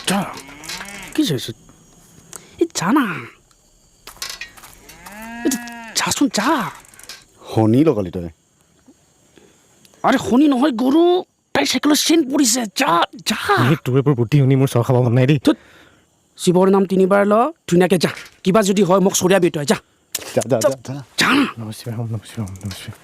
자, কিছে 이 자나. 자손 자. হনি লগালি তই আৰে হনি নহয় গৰু তাই সাইকেলৰ চেন পৰিছে যা যা এই তোৰ এইবোৰ বুদ্ধি শুনি মোৰ চৰ খাব মন নাই দেই শিৱৰ নাম 3বাৰ ল ধুনীয়াকে যা কিবা যদি হয় মোক চৰিয়াবি তই যা যা যা যা যা নমস্কাৰ নমস্কাৰ নমস্কাৰ